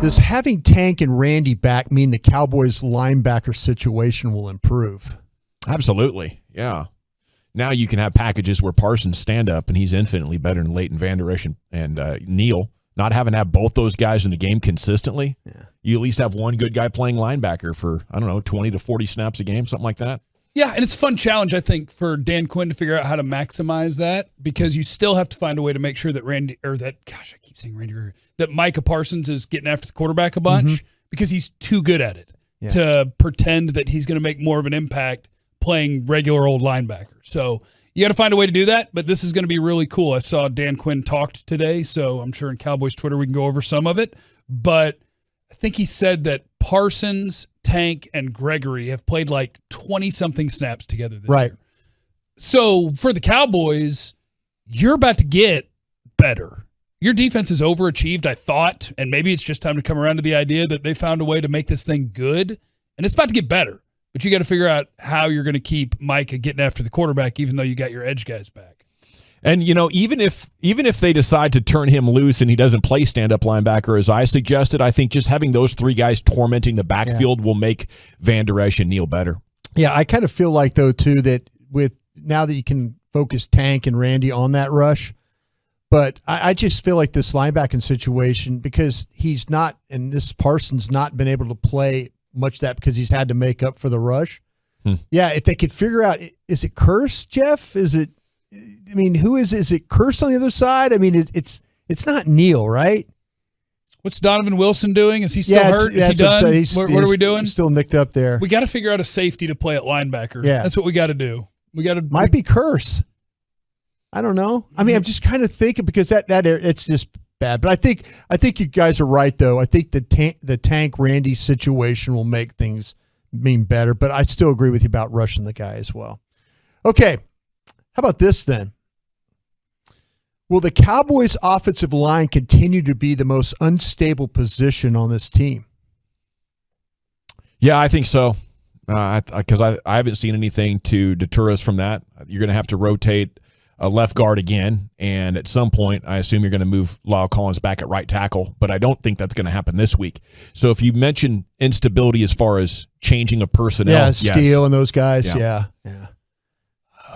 Does having Tank and Randy back mean the Cowboys linebacker situation will improve? Absolutely, yeah. Now you can have packages where Parsons stand up, and he's infinitely better than Leighton Vander Esch and Neal. Not having to have both those guys in the game consistently, you at least have one good guy playing linebacker for, 20 to 40 snaps a game, something like that. Yeah, and it's a fun challenge, I think, for Dan Quinn to figure out how to maximize that, because you still have to find a way to make sure that that Micah Parsons is getting after the quarterback a bunch, because he's too good at it to pretend that he's going to make more of an impact playing regular old linebacker. So you got to find a way to do that, but this is going to be really cool. I saw Dan Quinn talked today, so I'm sure in Cowboys Twitter we can go over some of it. But I think he said that Parsons, Tank, and Gregory have played like 20-something snaps together this year. So for the Cowboys, you're about to get better. Your defense is overachieved, I thought, and maybe it's just time to come around to the idea that they found a way to make this thing good, and it's about to get better. But you got to figure out how you're going to keep Micah getting after the quarterback, even though you got your edge guys back. And, even if they decide to turn him loose and he doesn't play stand-up linebacker, as I suggested, I think just having those three guys tormenting the backfield will make Vander Esch and Neal better. Yeah, I kind of feel like, though, too, that with now that you can focus Tank and Randy on that rush, but I just feel like this linebacking situation, because he's not, and this Parsons not been able to play much that because he's had to make up for the rush. Yeah, if they could figure out, is it Curse, Jeff? Is it, who is it? Is it Curse on the other side? It's not Neal, right? What's Donovan Wilson doing? Is he still hurt? Is he done? What are we doing? He's still nicked up there. We got to figure out a safety to play at linebacker. Yeah. That's what we got to do. Might be Curse. I don't know. I'm just kind of thinking, because that it's just bad. But I think you guys are right, though. I think the Tank Randy situation will make things mean better. But I still agree with you about rushing the guy as well. Okay, how about this then? Will the Cowboys' offensive line continue to be the most unstable position on this team? Yeah, I think so. Because I haven't seen anything to deter us from that. You're going to have to rotate a left guard again, and at some point, I assume you're going to move Lyle Collins back at right tackle, but I don't think that's going to happen this week. So if you mention instability as far as changing of personnel, Steele and those guys, yeah.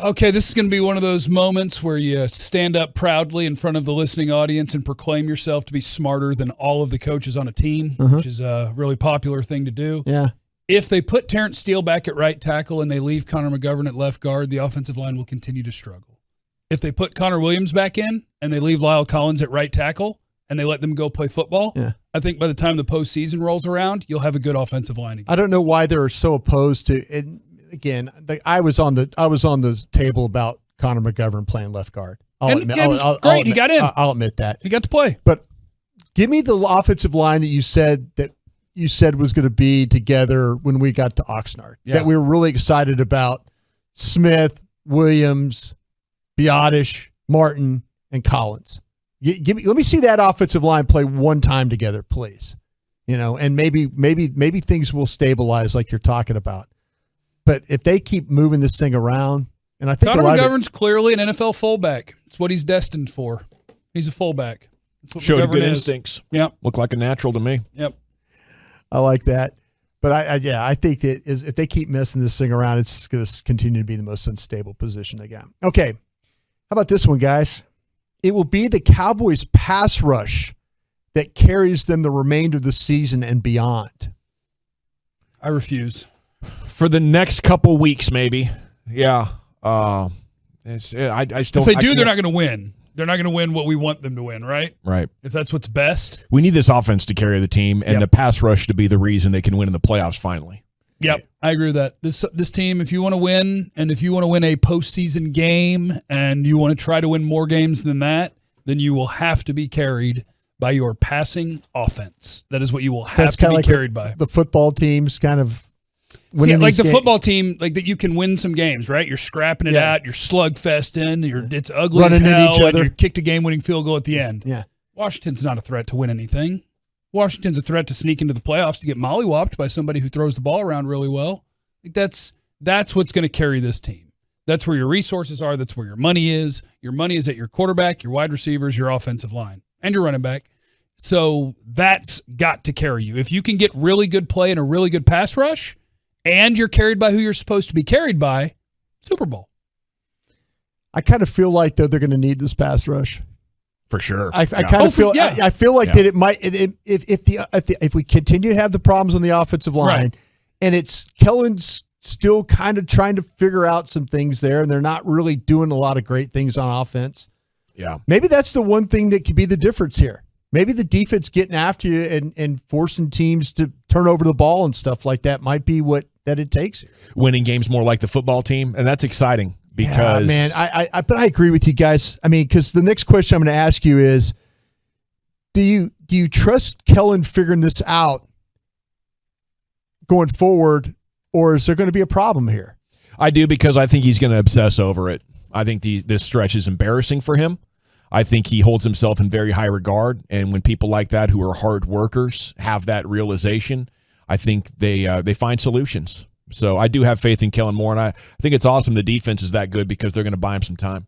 Okay, this is going to be one of those moments where you stand up proudly in front of the listening audience and proclaim yourself to be smarter than all of the coaches on a team, which is a really popular thing to do. Yeah. If they put Terrence Steele back at right tackle and they leave Connor McGovern at left guard, the offensive line will continue to struggle. If they put Connor Williams back in and they leave Lyle Collins at right tackle and they let them go play football, I think by the time the postseason rolls around, you'll have a good offensive line again. I don't know why they're so opposed to. And again, I was on the table about Connor McGovern playing left guard. He got in. I'll admit that he got to play. But give me the offensive line that you said was going to be together when we got to Oxnard. Yeah. That we were really excited about: Smith, Williams, Biotish, Martin, and Collins. Let me see that offensive line play one time together, please. And maybe things will stabilize like you're talking about. But if they keep moving this thing around, and I think Connor McGovern's clearly an NFL fullback. It's what he's destined for. He's a fullback. That's what showed McGovern good is. instincts. Yep. Looked like a natural to me. Yep. I like that. But I think that if they keep messing this thing around, it's going to continue to be the most unstable position they got. Okay. How about this one, guys? It will be the Cowboys' pass rush that carries them the remainder of the season and beyond. I refuse. For the next couple weeks, maybe. Yeah. I still. If they do, they're not going to win. They're not going to win what we want them to win, right? Right. If that's what's best. We need this offense to carry the team and the pass rush to be the reason they can win in the playoffs finally. Yep, I agree with that. This team, if you want to win, and if you want to win a postseason game, and you want to try to win more games than that, then you will have to be carried by your passing offense. That is what you will have to be carried by. The football team's kind of winning like the football team, like that you can win some games, right? You're scrapping it out, you're slugfesting, it's ugly as hell, and you kicked a game-winning field goal at the end. Yeah, Washington's not a threat to win anything. Washington's a threat to sneak into the playoffs to get mollywopped by somebody who throws the ball around really well. That's what's going to carry this team. That's where your resources are. That's where your money is. Your money is at your quarterback, your wide receivers, your offensive line, and your running back. So that's got to carry you. If you can get really good play and a really good pass rush, and you're carried by who you're supposed to be carried by, Super Bowl. I kind of feel like, though, they're going to need this pass rush. For sure. I kind of feel. Yeah. I feel like that it might. If we continue to have the problems on the offensive line, right, and it's Kellen's still kind of trying to figure out some things there, and they're not really doing a lot of great things on offense. Yeah. Maybe that's the one thing that could be the difference here. Maybe the defense getting after you and forcing teams to turn over the ball and stuff like that might be what that it takes here. Winning games more like the football team, and that's exciting. Because man, but I agree with you guys. I mean, because the next question I'm going to ask you is, do you trust Kellen figuring this out going forward, or is there going to be a problem here? I do, because I think he's going to obsess over it. I think this stretch is embarrassing for him. I think he holds himself in very high regard, and when people like that who are hard workers have that realization, I think they find solutions. So I do have faith in Kellen Moore, and I think it's awesome the defense is that good because they're going to buy him some time.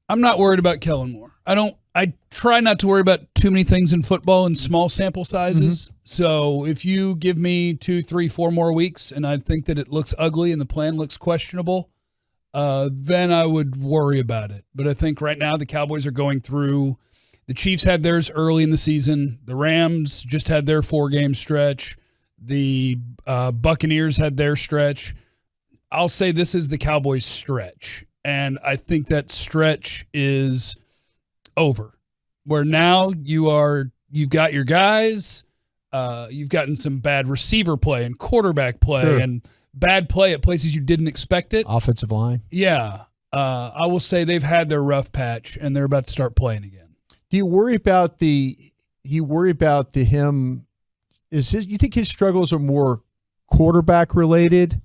I'm not worried about Kellen Moore. I try not to worry about too many things in football in small sample sizes. Mm-hmm. So if you give me 2, 3, 4 more weeks and I think that it looks ugly and the plan looks questionable, then I would worry about it. But I think right now the Cowboys are going through – the Chiefs had theirs early in the season. The Rams just had their 4-game stretch. The Buccaneers had their stretch. I'll say this is the Cowboys' stretch, and I think that stretch is over. Where now you've got your guys, you've gotten some bad receiver play and quarterback play and bad play at places you didn't expect it. Offensive line. Yeah. I will say they've had their rough patch, and they're about to start playing again. Do you worry about him? You think his struggles are more quarterback related?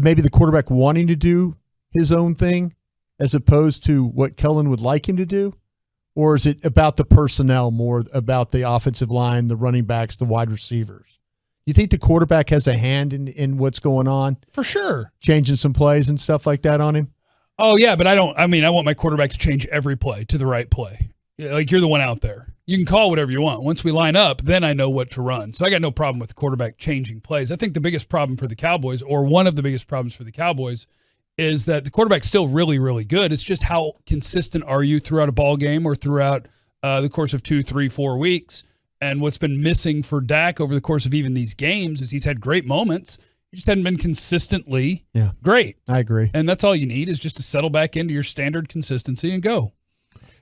Maybe the quarterback wanting to do his own thing as opposed to what Kellen would like him to do? Or is it about the personnel more, about the offensive line, the running backs, the wide receivers? You think the quarterback has a hand in what's going on? For sure. Changing some plays and stuff like that on him? Oh, yeah, but I want my quarterback to change every play to the right play. Like, you're the one out there. You can call whatever you want. Once we line up, then I know what to run. So I got no problem with the quarterback changing plays. I think the biggest problem for the Cowboys, or one of the biggest problems for the Cowboys, is that the quarterback's still really, really good. It's just how consistent are you throughout a ball game or throughout the course of 2, 3, 4 weeks. And what's been missing for Dak over the course of even these games is he's had great moments. He just hadn't been consistently great. I agree. And that's all you need is just to settle back into your standard consistency and go.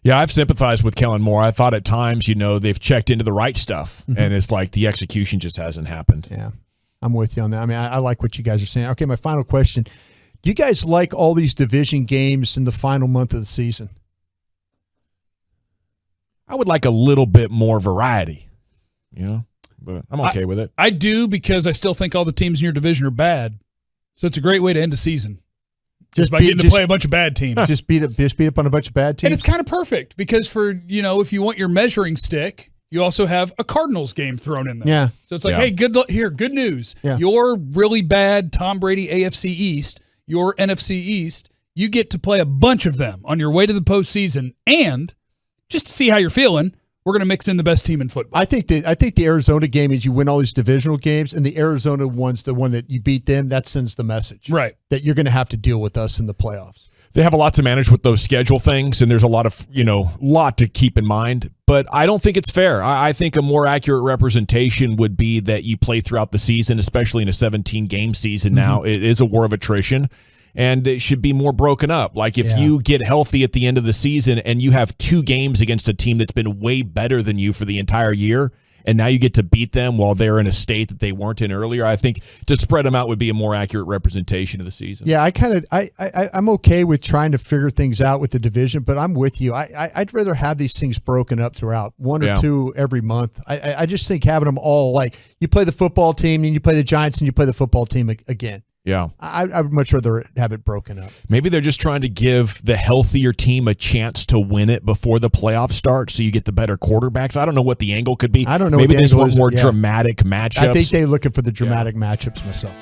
Yeah, I've sympathized with Kellen Moore. I thought at times, they've checked into the right stuff, and it's like the execution just hasn't happened. Yeah, I'm with you on that. I mean, I like what you guys are saying. Okay, my final question. Do you guys like all these division games in the final month of the season? I would like a little bit more variety, but I'm okay with it. I do, because I still think all the teams in your division are bad. So it's a great way to end a season. Just by getting to play a bunch of bad teams. Just beat up on a bunch of bad teams. And it's kind of perfect because if you want your measuring stick, you also have a Cardinals game thrown in there. Yeah. So it's like, hey, good news. Yeah. Your really bad Tom Brady AFC East, your NFC East, you get to play a bunch of them on your way to the postseason. And just to see how you're feeling, we're going to mix in the best team in football. I think the Arizona game is you win all these divisional games, and the Arizona one's the one that you beat them. That sends the message, right, that you're going to have to deal with us in the playoffs. They have a lot to manage with those schedule things, and there's a lot of lot to keep in mind. But I don't think it's fair. I think a more accurate representation would be that you play throughout the season, especially in a 17-game season. Now it is a war of attrition. And it should be more broken up. Like if you get healthy at the end of the season and you have 2 games against a team that's been way better than you for the entire year, and now you get to beat them while they're in a state that they weren't in earlier, I think to spread them out would be a more accurate representation of the season. Yeah, I'm okay with trying to figure things out with the division, but I'm with you. I'd rather have these things broken up throughout 1 or 2 every month. I just think having them all, like you play the football team and you play the Giants and you play the football team again. Yeah. I would much rather have it broken up. Maybe they're just trying to give the healthier team a chance to win it before the playoffs start so you get the better quarterbacks. I don't know what the angle could be. I don't know. Maybe what the they just want more dramatic matchups. I think they're looking for the dramatic matchups myself.